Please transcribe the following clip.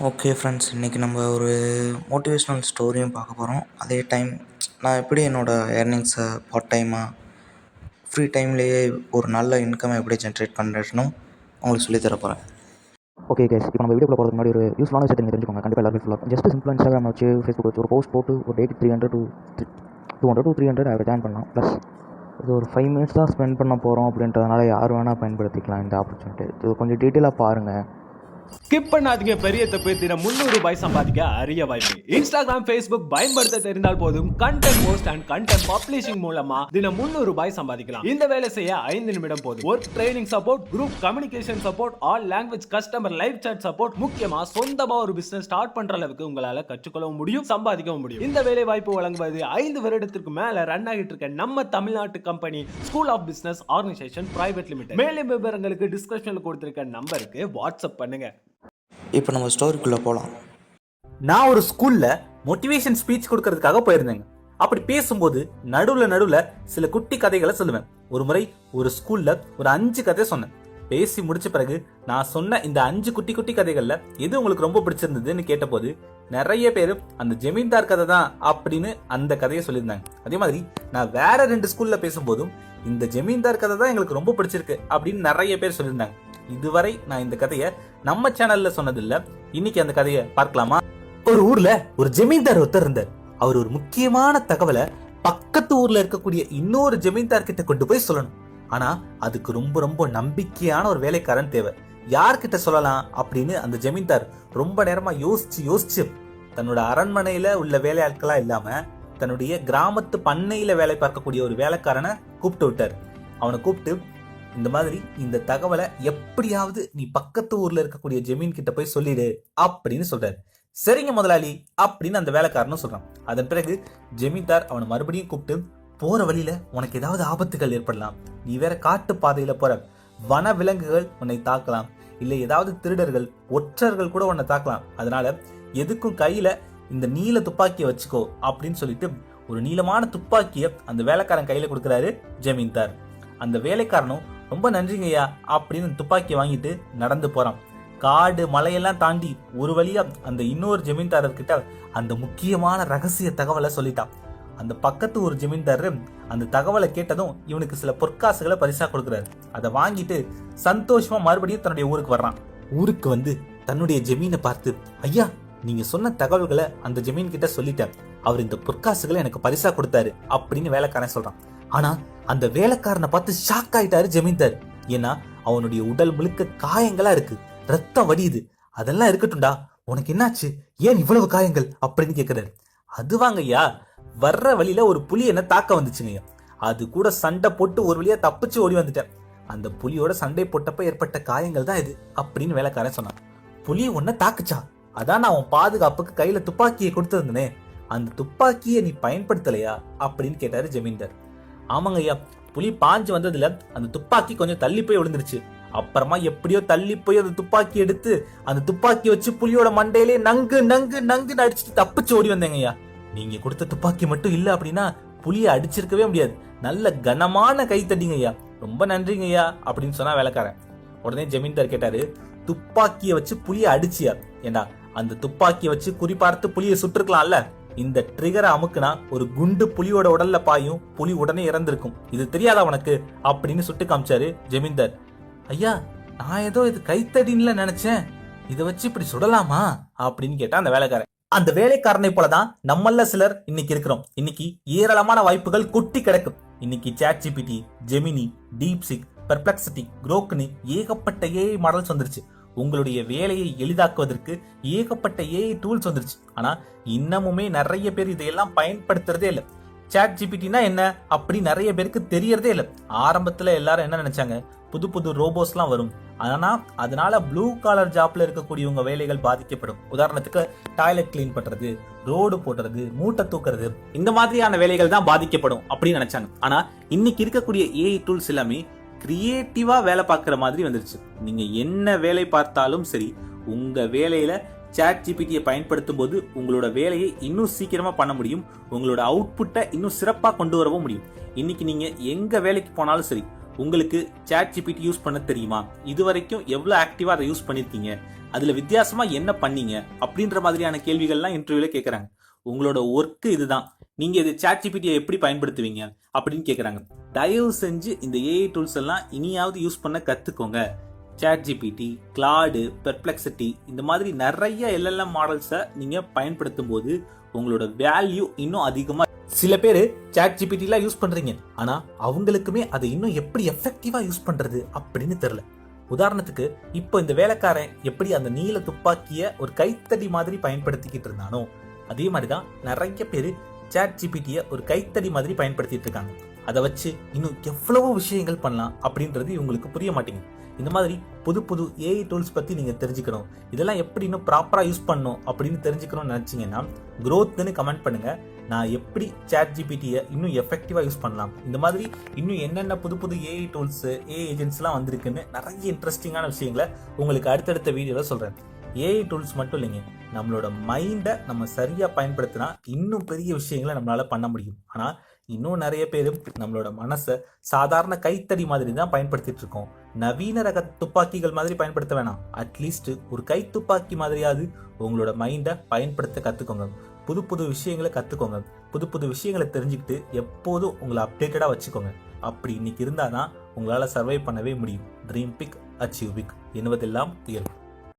Okay friends, இன்றைக்கி நம்ம ஒரு மோட்டிவேஷ்னல் ஸ்டோரியும் பார்க்க போகிறோம். அதே டைம் நான் எப்படி என்னோடய ஏர்னிங்ஸை பார்ட் டைமாக ஃப்ரீ டைம்லேயே ஒரு நல்ல இன்கம் எப்படி ஜென்ரேட் பண்ணுறேன்னு உங்களுக்கு சொல்லித்தர போகிறேன். ஓகே கேஸ், இப்போ நம்ம வீடியோக்குள்ள போகிறதுக்கு முன்னாடி ஒரு யூஸ்ஃபுல்லான விஷயத்தை நீங்கள் தெரிஞ்சுக்கோங்க. கண்டிப்பாக எல்லாரும் யூஸ்ஃபுல்லாக ஜஸ்ட் சிம்பிளாக இன்ஸ்டாகிராம் வச்சு ஃபேஸ்புக் வச்சு ஒரு போஸ்ட் போட்டு ஒரு டேக்கு 200 ஆவரேஜ் ஜாயின் பண்ணலாம். ப்ளஸ் இது ஒரு 5 மினிட்ஸ் தான் ஸ்பெண்ட் பண்ண போகிறோம் அப்படின்றதுனால யார் வேணால் பயன்படுத்திக்கலாம் இந்த ஆப்பர்ச்சுனிட்டி. இது கொஞ்சம் டீட்டெயிலாக பாருங்கள். ஸ்கிப் பண்ணாதீங்க. பெரிய தப்பு. தினம் 300 ரூபாய் சம்பாதிக்க அரிய வாய்ப்பு. இன்ஸ்டாகிராம், ஃபேஸ்புக் பயன்படுத்த தெரிந்தால் போதும். Content post and content publishing மூலமா தினம் 300 ரூபாய் சம்பாதிக்கலாம். இந்த வேலை செய்ய 5 நிமிடம் போதும். Work training support, group communication support, all language customer live chat support, முக்கியமா சொந்தமா ஒரு பிசினஸ் ஸ்டார்ட் பண்ற அளவுக்கு உங்களால கற்றுக்கொள்ளவும் முடியும், சம்பாதிக்கவும் முடியும். இந்த வேலை வாய்ப்பு வழங்குவது 5 வருடத்திற்கு மேல ரன் ஆகிட்டு இருக்க நம்ம தமிழ்நாட்டு company school of business organisation private limited. மேலும் விவரங்களுக்கு டிஸ்கிரிப்ஷன்ல கொடுத்திருக்க நம்பருக்கு வாட்ஸ்அப் பண்ணுங்க. இப்போ நம்ம ஸ்டோரிக்குள்ளே போகலாம். நான் ஒரு ஸ்கூல்ல மோட்டிவேஷன் ஸ்பீச் கொடுக்கறதுக்காக போயிருந்தேங்க. அப்படி பேசும்போது நடுவுல சில குட்டி கதைகளை சொல்லுவேன். ஒரு முறை ஒரு ஸ்கூல்ல ஒரு 5 கதை சொன்னேன். பேசி முடிச்ச பிறகு நான் சொன்ன இந்த 5 குட்டி குட்டி கதைகள்ல எது உங்களுக்கு ரொம்ப பிடிச்சிருந்ததுன்னு கேட்டபோது நிறைய பேர் அந்த ஜமீன்தார் கதை தான் அப்படின்னு அந்த கதையை சொல்லியிருந்தாங்க. அதே மாதிரி நான் வேற 2 ஸ்கூல்ல பேசும்போதும் இந்த ஜமீன்தார் கதை தான் எங்களுக்கு ரொம்ப பிடிச்சிருக்கு அப்படின்னு நிறைய பேர் சொல்லியிருந்தாங்க. இதுவரை நான் இந்த கதையை நம்ம சேனல்ல சொன்னதில்ல. இன்னைக்கு அந்த கதையை பார்க்கலாமா? ஒரு ஊர்ல ஒரு ஜமீன்தார் ஒருத்தர் இருந்தார். அவர் ஒரு முக்கியமான தகவலை பக்கத்து ஊர்ல இருக்கக்கூடிய இன்னொரு ஜமீன்தார் கிட்ட கொண்டு போய் சொல்லணும். ஆனா அதுக்கு ரொம்ப ரொம்ப நம்பிக்கையான ஒரு வேலைக்காரன் தேவை. யார்கிட்ட சொல்லலாம் அப்படின்னு அந்த ஜமீன்தார் ரொம்ப நேரமா யோசிச்சு தன்னோட அரண்மனையில உள்ள வேலையாட்களா இல்லாம தன்னுடைய கிராமத்து பண்ணையில வேலை பார்க்கக்கூடிய ஒரு வேலைக்காரனை கூப்பிட்டு விட்டார். அவனை கூப்பிட்டு இந்த மாதிரி இந்த தகவலை எப்படியாவது நீ பக்கத்து ஊர்ல இருக்கக்கூடிய ஜமீன் கிட்ட போய் சொல்லிடு அப்படின்னு சொல்றாரு. சரிங்க முதலாளி அப்படின்னு அந்த வேலைக்காரனும் சொல்றான். அதன் பிறகு ஜமீன்தார் அவனை மறுபடியும் கூப்பிட்டு, போற வழியில உனக்கு ஏதாவது ஆபத்துகள் ஏற்படலாம், நீ வேற காட்டு பாதையில போற, வன விலங்குகள் உன்னை தாக்கலாம், இல்ல ஏதாவது திருடர்கள் ஒற்றர்கள் கூட உன்னை தாக்கலாம், அதனால எதுக்கும் கையில இந்த நீல துப்பாக்கியை வச்சுக்கோ அப்படின்னு சொல்லிட்டு ஒரு நீளமான துப்பாக்கிய அந்த வேலைக்காரன் கையில கொடுக்கிறாரு ஜமீன்தார். அந்த வேலைக்காரனும் ரொம்ப நன்றிங்கய்யா அப்படின்னு துப்பாக்கி வாங்கிட்டு நடந்து போறான். காடு மலையெல்லாம் தாண்டி ஒரு வழியா அந்த இன்னொரு ஜமீன்தாரர்கிட்ட அந்த முக்கியமான ரகசிய தகவலை சொல்லிட்டான். அந்த பக்கத்து ஒரு ஜமீன்தாரர் அந்த தகவலை கேட்டதும் இவனுக்கு சில பொற்காசுகளை பரிசா கொடுக்குறாரு. அதை வாங்கிட்டு சந்தோஷமா மறுபடியும் தன்னுடைய ஊருக்கு வர்றான். ஊருக்கு வந்து தன்னுடைய ஜமீனை பார்த்து, ஐயா நீங்க சொன்ன தகவல்களை அந்த ஜமீன் கிட்ட சொல்லிட்டேன், அவர் இந்த பொற்காசுகளை எனக்கு பரிசா கொடுத்தாரு அப்படின்னு வேலைக்காரன் சொல்றான். ஆனா அந்த வேலைக்காரனை பார்த்து ஷாக் ஆயிட்டாரு ஜமீன்தார். ஏன்னா அவனுடைய உடல் முழுக்க காயங்களா இருக்கு, ரத்தம் வடியுது. அதெல்லாம் இருக்கட்டும்டா, உனக்கு என்னாச்சு, ஏன் இவ்வளவு காயங்கள் அப்படின்னு கேக்குறாரு. அது வாங்கய்யா, வர்ற வழியில ஒரு புலி என்ன தாக்க வந்துச்சுங்கய்யா, அது கூட சண்டை போட்டு ஒரு வழியா தப்பிச்சு ஓடி வந்துட்டேன், அந்த புலியோட சண்டை போட்டப்ப ஏற்பட்ட காயங்கள் தான் இது அப்படின்னு வேலைக்காரன் சொன்னான். புலி உன்னை தாக்குச்சா? அதான் நான் உன் பாதுகாப்புக்கு கையில துப்பாக்கியை கொடுத்திருந்தனே, அந்த துப்பாக்கியை நீ பயன்படுத்தலையா அப்படின்னு கேட்டாரு ஜமீன்தார். ஆமாங்க ஐயா, புலி பாஞ்சு வந்ததுல அந்த துப்பாக்கி கொஞ்சம் தள்ளி போய் விழுந்துருச்சு, அப்புறமா எப்படியோ தள்ளி போய் அந்த துப்பாக்கி எடுத்து அந்த துப்பாக்கி வச்சு புலியோட மண்டையிலே நங்கு நங்கு நங்குன்னு அடிச்சுட்டு தப்பிச்சு ஓடி வந்தேங்க ஐயா. நீங்க கொடுத்த துப்பாக்கி மட்டும் இல்ல அப்படின்னா புலியை அடிச்சிருக்கவே முடியாது, நல்ல கனமான கை தட்டிங்க ஐயா, ரொம்ப நன்றிங்க ஐயா அப்படின்னு சொன்னா வேலைக்காரன். உடனே ஜமீன்தார் கேட்டாரு, துப்பாக்கிய வச்சு புலியை அடிச்சியா? ஏண்டா அந்த துப்பாக்கிய வச்சு குறிப்பார்த்து புலியை சுட்டுருக்கலாம்ல, இந்த ட்ரிகரை அமுக்குனா ஒரு குண்டு புலியோட உடல்ல பாயும், புலி உடனே இறந்திருக்கும், இது தெரியாதா உனக்கு அப்படின்னு சுட்டு காமிச்சாரு ஜமீன்தார். ஐயா நான் ஏதோ இது கைத்தடின்ல நினைச்சேன், இதை வச்சு இப்படி சுடலாமா அப்படின்னு கேட்டா அந்த வேலைக்காரன். அந்த வேலைக்காரனை போலதான் நம்மள சிலர் இன்னைக்கு இருக்கிறோம். இன்னைக்கு ஏராளமான வாய்ப்புகள் கொட்டி கிடக்கும். இன்னைக்கு ChatGPT, Gemini, DeepSeek, Perplexity, குரோக்னு ஏகப்பட்ட ஏஐ மாடல்ஸ் வந்துருச்சு. உங்களுடைய வேலையை எளிதாக்குவதற்கு ஏகப்பட்ட ஏஐ டூல்ஸ் வந்துருச்சு. ஆனா இன்னமுமே நிறைய பேர் இதையெல்லாம் பயன்படுத்துறதே இல்லை. சாட் ஜிபிடினா என்ன அப்படி நிறைய பேருக்கு தெரியறதே இல்லை. ஆரம்பத்துல எல்லாரும் என்ன நினைச்சாங்க, புது புது ரோபோஸ்லாம் வரும், ஆனா அதனால ப்ளூ காலர் ஜாப்ல இருக்கக்கூடியவங்க வேலைகள் பாதிக்கப்படும். உதாரணத்துக்கு டாய்லெட் கிளீன் பண்றது, ரோடு போடுறது, மூட்டை தூக்குறது, இந்த மாதிரியான வேலைகள் தான் பாதிக்கப்படும் அப்படின்னு நினைச்சாங்க. ஆனா இன்னைக்கு இருக்கக்கூடிய ஏஐ டூல்ஸ் எல்லாமே கிரியேட்டிவா வேலை பார்க்குற மாதிரி வந்துருச்சு. நீங்க என்ன வேலை பார்த்தாலும் சரி, உங்க வேலையில சாட் ஜிபிடியை பயன்படுத்தும் போது உங்களோட வேலையை இன்னும் சீக்கிரமா பண்ண முடியும், உங்களோட அவுட்புட்டை இன்னும் சிறப்பா கொண்டு வரவும் முடியும். இன்னைக்கு நீங்க எங்க வேலைக்கு போனாலும் சரி, உங்களுக்கு சாட் ஜிபிடி யூஸ் பண்ண தெரியுமா, இது வரைக்கும் எவ்வளவு ஆக்டிவா அதை யூஸ் பண்ணிருக்கீங்க, அதுல வித்தியாசமா என்ன பண்ணீங்க அப்படின்ற மாதிரியான கேள்விகள்லாம் இன்டர்வியூல கேட்கறாங்க. உங்களோட ஒர்க் இதுதான், நீங்க இது சாட் ஜிபிடியை எப்படி பயன்படுத்துவீங்க அப்படின்னு கேட்கறாங்க. தயவு செஞ்சு இந்த ஏஐ டூல்ஸ் எல்லாம் இனியாவது யூஸ் பண்ண கத்துக்கோங்க. சாட் ஜிபிடி, கிளாடு, பெர்ப்ளெக்சிட்டி இந்த மாதிரி நிறைய எல்எல்எம் மாடல்ஸை நீங்க பயன்படுத்தும் போது உங்களோட வேல்யூ இன்னும் அதிகமா. சில பேர் சாட் ஜிபிடிலாம் யூஸ் பண்றீங்க, ஆனா அவங்களுக்குமே அதை இன்னும் எப்படி எஃபெக்டிவா யூஸ் பண்றது அப்படின்னு தெரியல. உதாரணத்துக்கு இப்போ இந்த வேலைக்காரன் எப்படி அந்த நீல துப்பாக்கிய ஒரு கைத்தடி மாதிரி பயன்படுத்திக்கிட்டு இருந்தானோ, அதே மாதிரிதான் நிறைய பேர் சாட் ஜிபிடியை ஒரு கைத்தடி மாதிரி பயன்படுத்திட்டு இருக்காங்க. அதை வச்சு இன்னும் எவ்வளவோ விஷயங்கள் பண்ணலாம் அப்படின்றது இவங்களுக்கு புரிய மாட்டேங்குது. இந்த மாதிரி புது புது ஏஐ டூல்ஸ் பத்தி நீங்க தெரிஞ்சுக்கணும், இதெல்லாம் எப்படி இன்னும் ப்ராப்பரா யூஸ் பண்ணணும் அப்படின்னு தெரிஞ்சுக்கணும்னு நினைச்சீங்கன்னா growthன்னு கமெண்ட் பண்ணுங்க. நான் எப்படி சாட் ஜிபிடியை இன்னும் எஃபெக்டிவா யூஸ் பண்ணலாம், இந்த மாதிரி இன்னும் என்னென்ன புது புது ஏஐ டூல்ஸ், ஏஐ ஏஜென்ட்ஸ்லாம் வந்திருக்குன்னு நிறைய இன்ட்ரெஸ்டிங்கான விஷயங்களை உங்களுக்கு அடுத்தடுத்த வீடியோல சொல்றேன். ஏஐ டூல்ஸ் மட்டும் இல்லைங்க, நம்மளோட மைண்டை நம்ம சரியா பயன்படுத்தினா இன்னும் பெரிய விஷயங்களை நம்மளால பண்ண முடியும். ஆனா இன்னும் நிறைய பேர் நம்மளோட மனசை சாதாரண கைத்தடி மாதிரி தான் பயன்படுத்திட்டு இருக்கோம். நவீன ரக துப்பாக்கிகள் மாதிரி பயன்படுத்த வேணாம், அட்லீஸ்ட் ஒரு கை துப்பாக்கி மாதிரியாவது உங்களோட மைண்டை பயன்படுத்த கத்துக்கோங்க. புது புது விஷயங்களை கத்துக்கோங்க. புது புது விஷயங்களை தெரிஞ்சுக்கிட்டு எப்போதும் உங்களை அப்டேட்டடா வச்சுக்கோங்க. அப்படி இன்னைக்கு இருந்தாதான் உங்களால சர்வை பண்ணவே முடியும். ட்ரீம் பிக், அச்சீவ் பிக், என்பதெல்லாம் இயல்பு.